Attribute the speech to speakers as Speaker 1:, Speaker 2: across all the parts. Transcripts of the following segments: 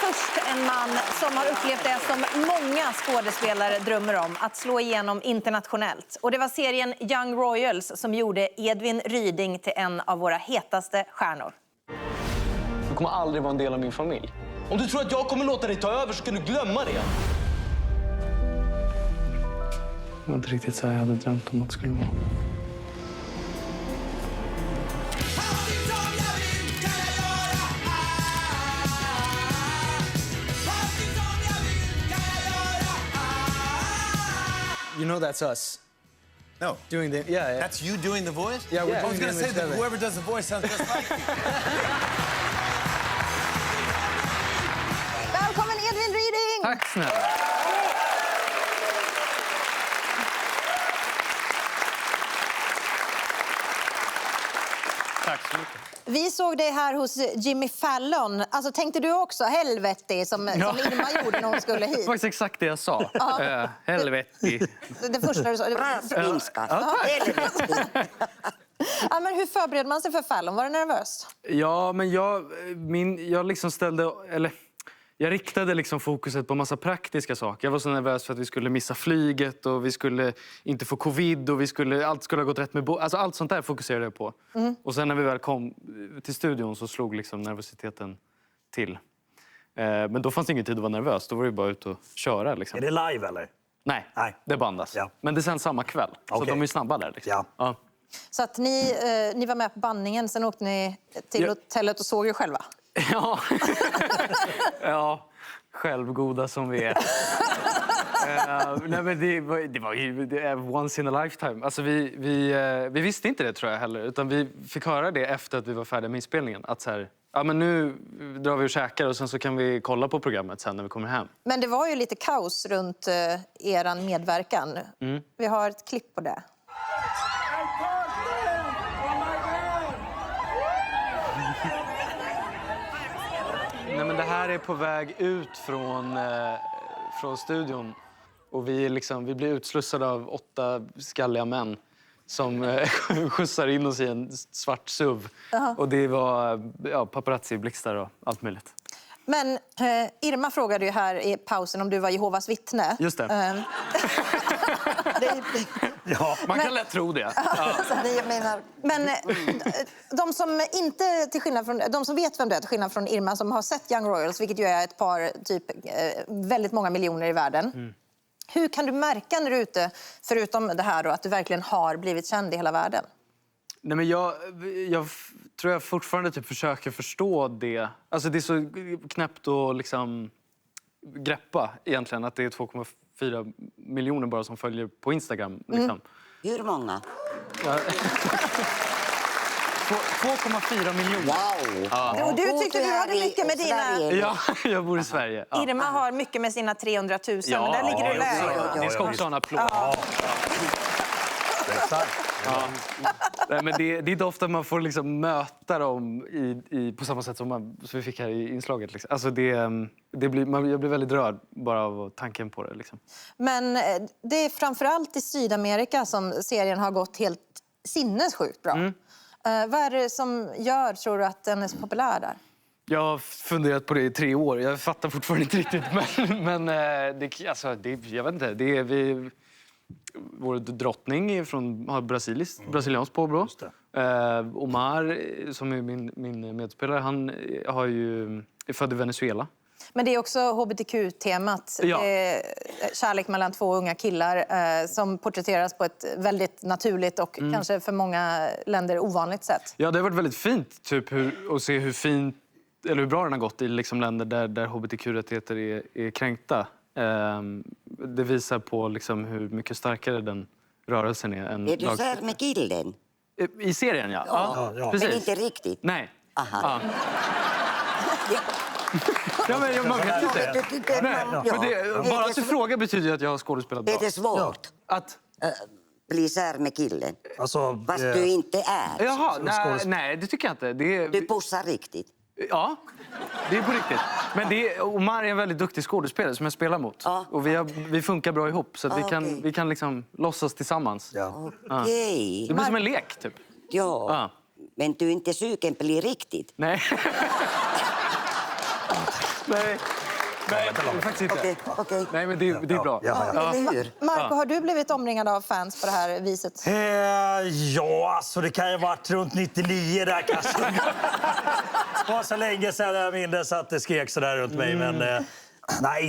Speaker 1: först en man som har upplevt det som många skådespelare drömmer om, att slå igenom internationellt. Och det var serien Young Royals som gjorde Edvin Ryding till en av våra hetaste stjärnor.
Speaker 2: Du kommer aldrig vara en del av min familj.
Speaker 3: Om du tror att jag kommer låta dig ta över så kan du glömma det.
Speaker 2: Det var inte riktigt så jag hade drömt om att det skulle vara.
Speaker 4: You know that's us.
Speaker 5: No.
Speaker 4: Doing the yeah.
Speaker 5: That's you doing the voice?
Speaker 4: Yeah, we're
Speaker 5: I was
Speaker 4: doing
Speaker 5: going to
Speaker 4: the
Speaker 5: say that
Speaker 4: together.
Speaker 5: whoever does the voice sounds just like you.
Speaker 1: Välkommen Edvin Ryding!
Speaker 4: Tack snälla.
Speaker 2: Tack så mycket.
Speaker 1: Vi såg dig här hos Jimmy Fallon. Alltså tänkte du också helvete som Irma gjorde när hon skulle
Speaker 2: Det
Speaker 1: hit?
Speaker 2: var faktiskt exakt det jag sa. Helvete.
Speaker 1: Det första du sa.
Speaker 6: Bra finska.
Speaker 1: Ja, men hur förbereder man sig för Fallon? Var du nervös?
Speaker 2: Ja, men jag liksom jag riktade liksom fokuset på massa praktiska saker. Jag var så nervös för att vi skulle missa flyget och vi skulle inte få covid och allt skulle ha gått rätt med alltså allt sånt där fokuserade jag på. Och sen när vi väl kom till studion så slog liksom nervositeten till. Men då fanns det ingen tid att vara nervös. Då var det bara ut och köra liksom.
Speaker 7: Är det live eller?
Speaker 2: Nej, det bandas.
Speaker 7: Ja.
Speaker 2: Men det sänds samma kväll. Så
Speaker 7: Okej.
Speaker 2: de är snabba där liksom.
Speaker 7: Ja.
Speaker 1: Så att ni var med på bandningen, sen åkte ni till hotellet och såg er själva?
Speaker 2: Ja. Ja, självgoda som vi är. Nej, men det var ju once in a lifetime. Alltså vi visste inte det tror jag heller. Utan vi fick höra det efter att vi var färdiga med inspelningen. Att så här, ja men nu drar vi och käkar och sen så kan vi kolla på programmet sen när vi kommer hem.
Speaker 1: Men det var ju lite kaos runt eran medverkan. Vi har ett klipp på det.
Speaker 2: Nej, men det här är på väg ut från studion. Och vi blir utslussade av 8 skalliga män som skjutsar in oss i en svart SUV. Och det var paparazzi-blixtar och allt möjligt.
Speaker 1: Men Irma frågade ju här i pausen om du var Jehovas vittne.
Speaker 2: Just det.
Speaker 7: Ja.
Speaker 2: Man kan lätt tro det. Ja.
Speaker 1: Men de som inte, till skillnad från, de som vet vem du är, till skillnad från Irma, som har sett Young Royals, vilket ju är ett par, väldigt många miljoner i världen. Hur kan du märka när du är ute, förutom det här då, att du verkligen har blivit känd i hela världen?
Speaker 2: Nej, men jag tror jag fortfarande försöker förstå det. Alltså det är så knäppt att liksom greppa egentligen att det är 2,4 miljoner bara som följer på Instagram. Liksom.
Speaker 6: Hur många?
Speaker 2: 2,4 miljoner.
Speaker 6: Wow!
Speaker 2: Ja.
Speaker 1: Och du tyckte du hade mycket med dina...
Speaker 2: Ja, jag bor i Sverige. Ja.
Speaker 1: Irma har mycket med sina 300 000, men där ligger du lägre.
Speaker 2: Ni ska också ha en applåd. Nej, men det är inte ofta man får liksom möta dem på samma sätt som vi fick här i inslaget. Liksom. Alltså jag blir väldigt rörd bara av tanken på det. Liksom.
Speaker 1: Men det är framförallt i Sydamerika som serien har gått helt sinnessjukt bra. Vad är det som gör, tror du, att den är så populär där?
Speaker 2: Jag har funderat på det i 3 år. Jag fattar fortfarande inte riktigt. Men jag vet inte. Vår drottning har brasilianskt påbrå. Omar, som är min medspelare, han är född i Venezuela.
Speaker 1: Men det är också hbtq-temat.
Speaker 2: Ja.
Speaker 1: Kärlek mellan 2 unga killar som porträtteras på ett väldigt naturligt och kanske för många länder ovanligt sätt.
Speaker 2: Ja, det har varit väldigt fint att se hur bra den har gått i liksom länder där hbtq-rättigheter är kränkta. Det visar på liksom hur mycket starkare den rörelsen är än
Speaker 6: Är du kär med killen?
Speaker 2: I serien, ja. Ja. Precis.
Speaker 6: Men inte riktigt?
Speaker 2: Nej.
Speaker 6: Aha.
Speaker 2: Ja, men man vet inte. Bara att du frågar betyder ju att jag har skådespelat bra.
Speaker 6: Är det svårt
Speaker 2: Att...
Speaker 6: bli kär med killen?
Speaker 7: Alltså,
Speaker 6: Fast du inte är.
Speaker 2: Jaha, nej, det tycker jag inte.
Speaker 6: Du pussar riktigt.
Speaker 2: Ja, det är på riktigt. Men Omar är en väldigt duktig skådespelare som jag spelar mot.
Speaker 6: Ja.
Speaker 2: Och vi funkar bra ihop, så att vi kan liksom låtsas tillsammans.
Speaker 7: ja.
Speaker 6: Okej.
Speaker 2: Det blir som en lek, typ.
Speaker 6: Ja.
Speaker 2: Ja.
Speaker 6: Men du är inte sugen på bli riktigt?
Speaker 2: Nej. Nej, faktiskt inte.
Speaker 6: Okej.
Speaker 2: Nej, men det är bra.
Speaker 6: Eller hur?
Speaker 1: Marco, har du blivit omringad av fans på det här viset?
Speaker 7: Ja, alltså det kan ju ha varit runt 99 där kanske. Det var så länge sedan jag minns att det skrek så där runt mig. Men, nej,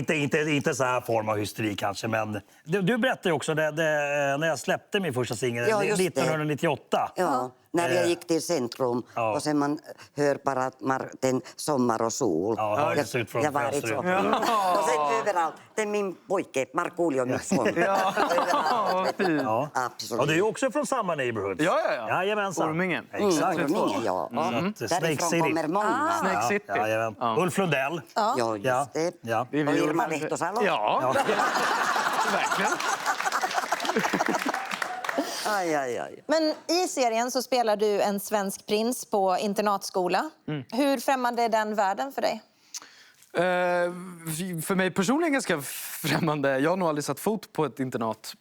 Speaker 7: inte så här form av hysteri kanske. Men du berättade ju också när jag släppte min första singel,
Speaker 6: Ja, just det.
Speaker 7: 1998.
Speaker 6: Ja, när jag gick till Centrum och sen man hör bara Martin, sommar och sol.
Speaker 7: Ja, det ser ut från
Speaker 6: jag varit så.
Speaker 7: fönstret.
Speaker 6: Och sen överallt. Det är min pojke, Markoolio, min son.
Speaker 2: Vad fint.
Speaker 7: Ja.
Speaker 6: Absolut.
Speaker 7: Och du är också från samma neighborhood.
Speaker 2: Ja.
Speaker 7: Jajamensan.
Speaker 2: Ormingen.
Speaker 7: Exakt.
Speaker 6: Ormingen, ja.
Speaker 7: Snake
Speaker 6: Därifrån
Speaker 7: City.
Speaker 6: kommer många.
Speaker 2: Snake City.
Speaker 7: Ja, jajamän. Ulf Lundell.
Speaker 6: Ja,
Speaker 7: Ja.
Speaker 6: just det.
Speaker 7: Ja.
Speaker 2: Det är vi
Speaker 6: Och
Speaker 2: och-
Speaker 6: Irma Lehtosalo.
Speaker 2: Ja, verkligen.
Speaker 6: Aj.
Speaker 1: Men i serien så spelar du en svensk prins på internatskola. Hur främmande är den världen för dig?
Speaker 2: För mig personligen ganska främmande. Jag har nog aldrig satt fot på ett internat.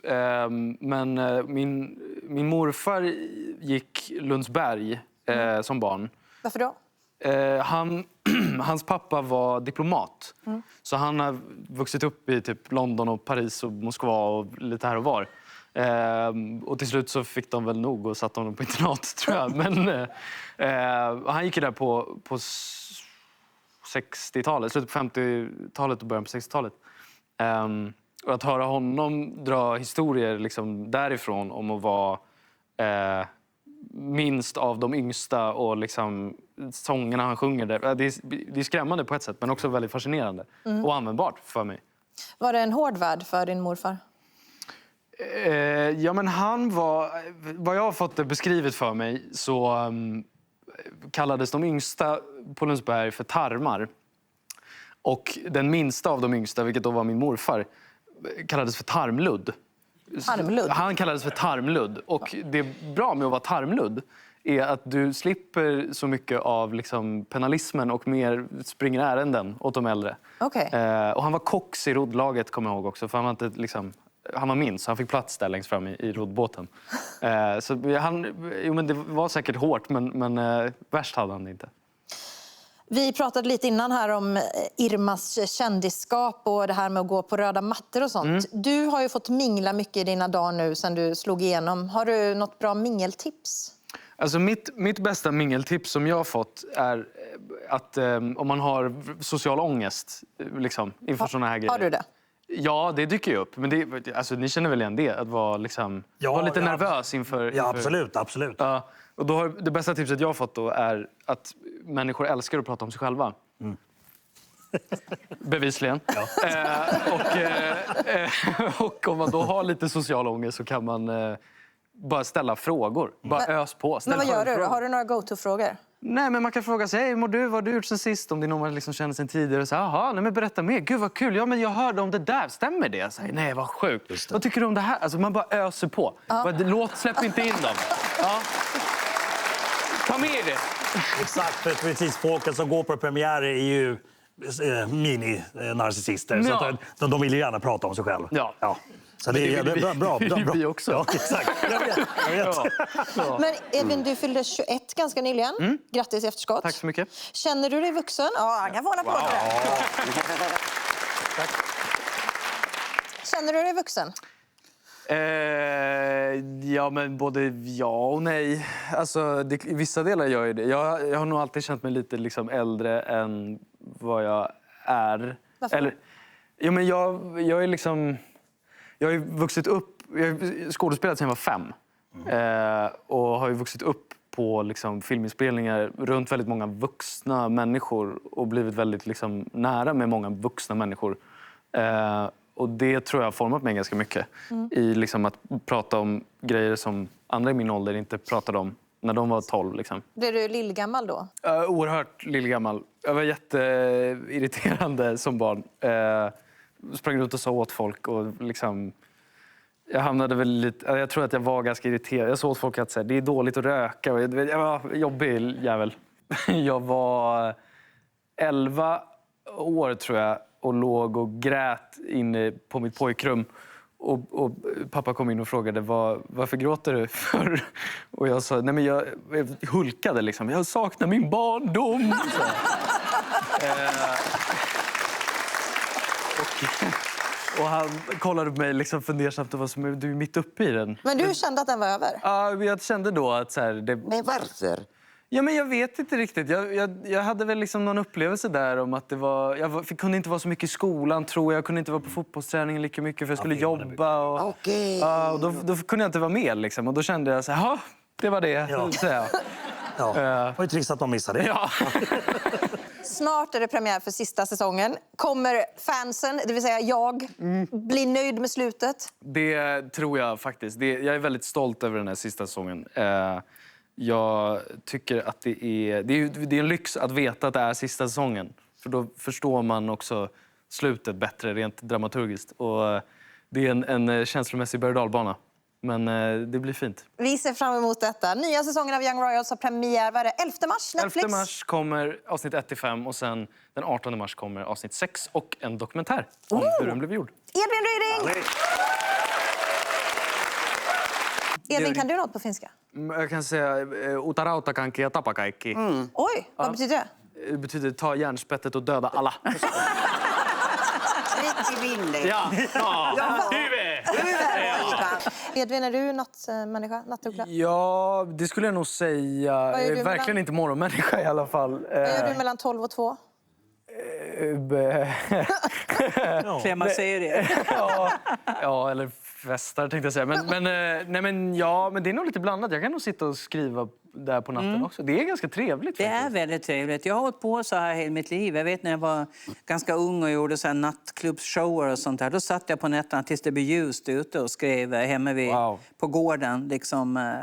Speaker 2: Men min morfar gick Lundsberg som barn.
Speaker 1: Varför då?
Speaker 2: Hans pappa var diplomat. Så han har vuxit upp i typ London och Paris och Moskva och lite här och var. Och till slut så fick de väl nog och satt honom på internat, tror jag. Men han gick ju där på 60-talet, slutet på 50-talet och början på 60-talet. Och att höra honom dra historier liksom därifrån om att vara minst av de yngsta och liksom sångerna han sjunger där. Det är skrämmande på ett sätt, men också väldigt fascinerande och användbart för mig.
Speaker 1: Var det en hård värld för din morfar?
Speaker 2: Ja, men han var... Vad jag har fått det beskrivet för mig så kallades de yngsta på Lundsberg för tarmar. Och den minsta av de yngsta, vilket då var min morfar, kallades för tarmludd.
Speaker 1: Tarmludd?
Speaker 2: Han kallades för tarmludd. Och det bra med att vara tarmludd är att du slipper så mycket av liksom penalismen och mer springer ärenden åt de äldre.
Speaker 1: Okej.
Speaker 2: Och han var kox i roddlaget, kommer jag ihåg också. För han var inte liksom... Han var minst, så han fick plats där längst fram i roddbåten. Så men det var säkert hårt, men värst hade han det inte.
Speaker 1: Vi pratade lite innan här om Irmas kändisskap och det här med att gå på röda mattor och sånt. Du har ju fått mingla mycket i dina dagar nu sen du slog igenom. Har du något bra mingeltips?
Speaker 2: Alltså mitt bästa mingeltips som jag har fått är att om man har social ångest liksom, inför såna här grejer.
Speaker 1: Har du det?
Speaker 2: Ja, det dyker ju upp. Men alltså, ni känner väl igen det? Att vara, liksom, vara lite nervös inför...
Speaker 7: Ja, absolut.
Speaker 2: Ja, och då det bästa tipset jag har fått då är att människor älskar att prata om sig själva. Bevisligen. Ja. Och om man då har lite social ångest så kan man bara ställa frågor. Bara ös på.
Speaker 1: Men vad gör du då? Har du några go-to-frågor?
Speaker 2: Nej, men man kan fråga sig, hej, vad har du gjort sen sist? Om det är någon man liksom känner sen tidigare. Så, jaha, nej, men berätta mer. Gud, vad kul. Ja, men jag hörde om det där. Stämmer det? Jag säger, nej, vad sjukt. Vad tycker du om det här? Alltså, man bara öser på. Släpp inte in dem. Ja. Ta med det.
Speaker 7: Exakt, för precis folket som går på premiärer är ju mini-narcissister.
Speaker 2: Ja.
Speaker 7: Så de vill ju gärna prata om sig själv.
Speaker 2: Ja.
Speaker 7: Så det är bra.
Speaker 2: Vi också.
Speaker 7: Ja, exakt. Jag vet.
Speaker 2: Ja.
Speaker 1: Men Edvin, du fyllde 21 ganska nyligen. Grattis i efterskott.
Speaker 2: Tack så mycket.
Speaker 1: Känner du dig vuxen? Ja, han kan få en applåd för det. Känner du dig vuxen?
Speaker 2: Ja, men både ja och nej. Alltså, i vissa delar gör jag det. Jag har nog alltid känt mig lite liksom äldre än vad jag är.
Speaker 1: Varför?
Speaker 2: Ja, men jag är liksom... Jag har ju vuxit upp... Jag har skådespelat sedan jag var 5. Och har ju vuxit upp på liksom, filminspelningar runt väldigt många vuxna människor. Och blivit väldigt liksom, nära med många vuxna människor. Och det tror jag har format mig ganska mycket. I liksom, att prata om grejer som andra i min ålder inte pratade om när de var 12. Liksom.
Speaker 1: Blev du lillgammal då?
Speaker 2: Oerhört lillgammal. Jag var jätteirriterande som barn. Sprang runt och sa åt folk och liksom... Jag hamnade väl lite... Jag tror att jag var ganska irriterad. Jag såg åt folk att säga, det är dåligt att röka. Och jag var jobbig jävel. Jag var 11 år tror jag och låg och grät inne på mitt pojkrum. Och pappa kom in och frågade, varför gråter du för? Och jag sa, nej men jag hulkade liksom. Jag saknar min barndom. Och han kollade på mig liksom fundersamt och var som, du är mitt uppe i den.
Speaker 1: Men du kände att den var över?
Speaker 2: Ja, jag kände då att så här,
Speaker 6: Men varför?
Speaker 2: Ja, men jag vet inte riktigt. Jag hade väl liksom någon upplevelse där om att det var... kunde inte vara så mycket i skolan, tror jag. Jag kunde inte vara på fotbollsträningen lika mycket för jag skulle jobba. Och,
Speaker 6: Okej.
Speaker 2: och då kunde jag inte vara med liksom. Och då kände jag så här, ja, det var det.
Speaker 7: Ja.
Speaker 2: Så jag.
Speaker 7: Ja. Det var ju trist att de missade det.
Speaker 2: Ja.
Speaker 1: Snart är det premiär för sista säsongen. Kommer fansen, det vill säga jag, bli nöjd med slutet?
Speaker 2: Det tror jag faktiskt. Jag är väldigt stolt över den här sista säsongen. Jag tycker att det är en lyx att veta att det är sista säsongen. För då förstår man också slutet bättre rent dramaturgiskt. Och det är en känslomässig berg- och dalbana. Men det blir fint.
Speaker 1: Vi ser fram emot detta. Nya säsongen av Young Royals har premiär, vad är det? 11 mars, Netflix?
Speaker 2: 11 mars kommer avsnitt 1-5 och sen den 18 mars kommer avsnitt 6 och en dokumentär om hur den blev gjord.
Speaker 1: Edvin Ryding! Edvin, kan du något på finska?
Speaker 2: Jag kan säga utarauta kanki ja tapa kaikki.
Speaker 1: Oj, vad betyder det?
Speaker 2: Det betyder ta järnspettet och döda alla. Ja.
Speaker 1: Edvin, är du nattmänniska? Nattuggla?
Speaker 2: Ja, det skulle jag nog säga.
Speaker 1: Vad gör
Speaker 2: Jag
Speaker 1: du
Speaker 2: är verkligen inte morgonmänniska i alla fall.
Speaker 1: Vad gör du mellan 12 och 2?
Speaker 8: Klämma serier.
Speaker 2: Ja, eller festar tänkte jag säga. Men det är nog lite blandat. Jag kan nog sitta och skriva där på natten också. Det är ganska trevligt
Speaker 8: Det
Speaker 2: faktiskt.
Speaker 8: är väldigt trevligt. Jag har hållit på så här hela mitt liv. Jag vet när jag var ganska ung och gjorde så här nattklubbsshower och sånt där. Då satt jag på nätterna tills det blev ljust ute och skrev hemma på gården. Liksom.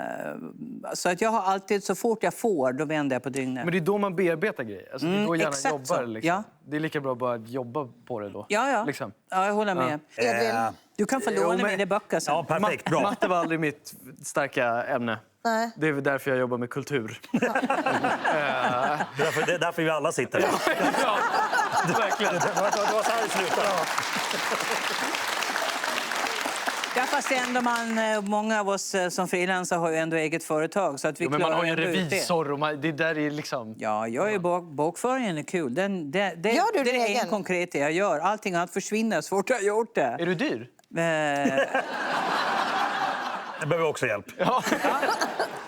Speaker 8: Så att jag har alltid, så fort jag får, då vänder jag på dygnet.
Speaker 2: Men det är då man bearbetar grejer. Alltså, det går gärna
Speaker 8: exakt
Speaker 2: jobbar.
Speaker 8: så.
Speaker 2: Liksom.
Speaker 8: Ja.
Speaker 2: Det är lika bra bara att jobba på det då.
Speaker 8: Ja.
Speaker 2: Liksom.
Speaker 8: Ja, jag håller med.
Speaker 1: Edvin?
Speaker 8: Du kan få låna mina böcker sen.
Speaker 7: Ja, perfekt. Bra.
Speaker 2: Matte var aldrig mitt starka ämne.
Speaker 1: Nej.
Speaker 2: Det är väl därför jag jobbar med kultur.
Speaker 7: Det är därför vi alla sitter.
Speaker 2: Ja, verkligen.
Speaker 7: Det var så här det slutade.
Speaker 8: Ja, fast ändå många av oss som frilansar har ju ändå eget företag. Så att vi
Speaker 2: Men man har ju en
Speaker 8: klarar ändå ut det.
Speaker 2: revisor och det där är liksom...
Speaker 8: Ja, jag är bokföringen är kul.
Speaker 1: Gör du
Speaker 8: det
Speaker 1: din
Speaker 8: är
Speaker 1: egen?
Speaker 8: en konkret det jag gör. Allting annat försvinner så fort jag har gjort det.
Speaker 2: Är du dyr?
Speaker 7: Det behöver också hjälp.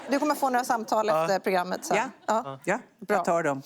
Speaker 1: Du kommer få några samtal efter programmet sen.
Speaker 8: Ja, jag tar dem.